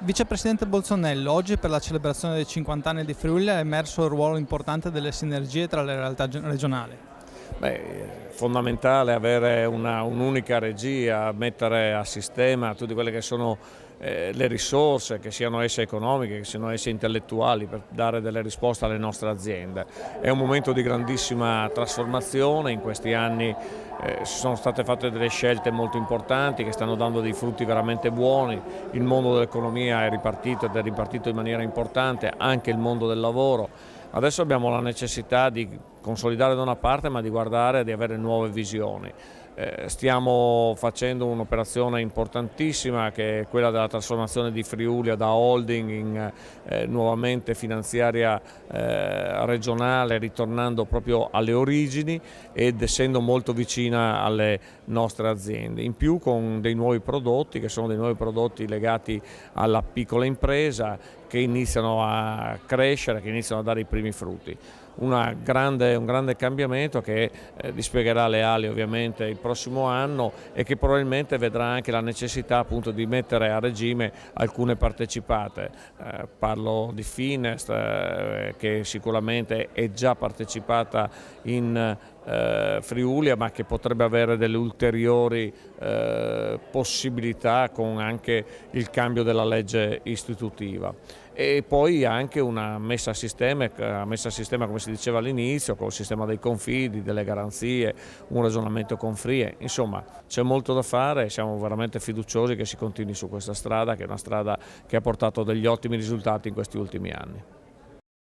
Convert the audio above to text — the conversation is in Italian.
Vicepresidente Bolzonello, oggi per la celebrazione dei 50 anni di Friuli è emerso il ruolo importante delle sinergie tra le realtà regionali. È fondamentale avere un'unica regia, mettere a sistema tutte quelle che sono le risorse, che siano esse economiche, che siano esse intellettuali, per dare delle risposte alle nostre aziende. È un momento di grandissima trasformazione, in questi anni sono state fatte delle scelte molto importanti che stanno dando dei frutti veramente buoni, il mondo dell'economia è ripartito ed è ripartito in maniera importante, anche il mondo del lavoro. Adesso abbiamo la necessità di consolidare da una parte, ma di guardare e di avere nuove visioni. Stiamo facendo un'operazione importantissima che è quella della trasformazione di Friuli da holding in nuovamente finanziaria regionale, ritornando proprio alle origini ed essendo molto vicina alle nostre aziende. In più con dei nuovi prodotti che sono dei nuovi prodotti legati alla piccola impresa che iniziano a crescere, che iniziano a dare i primi frutti. Un grande cambiamento che dispiegherà le ali ovviamente il prossimo anno e che probabilmente vedrà anche la necessità appunto di mettere a regime alcune partecipate. Parlo di Finest che sicuramente è già partecipata in Friuli, ma che potrebbe avere delle ulteriori possibilità con anche il cambio della legge istitutiva. E poi anche una messa a sistema come si diceva all'inizio, con il sistema dei confidi, delle garanzie, un ragionamento con FRIE, insomma c'è molto da fare e siamo veramente fiduciosi che si continui su questa strada, che è una strada che ha portato degli ottimi risultati in questi ultimi anni.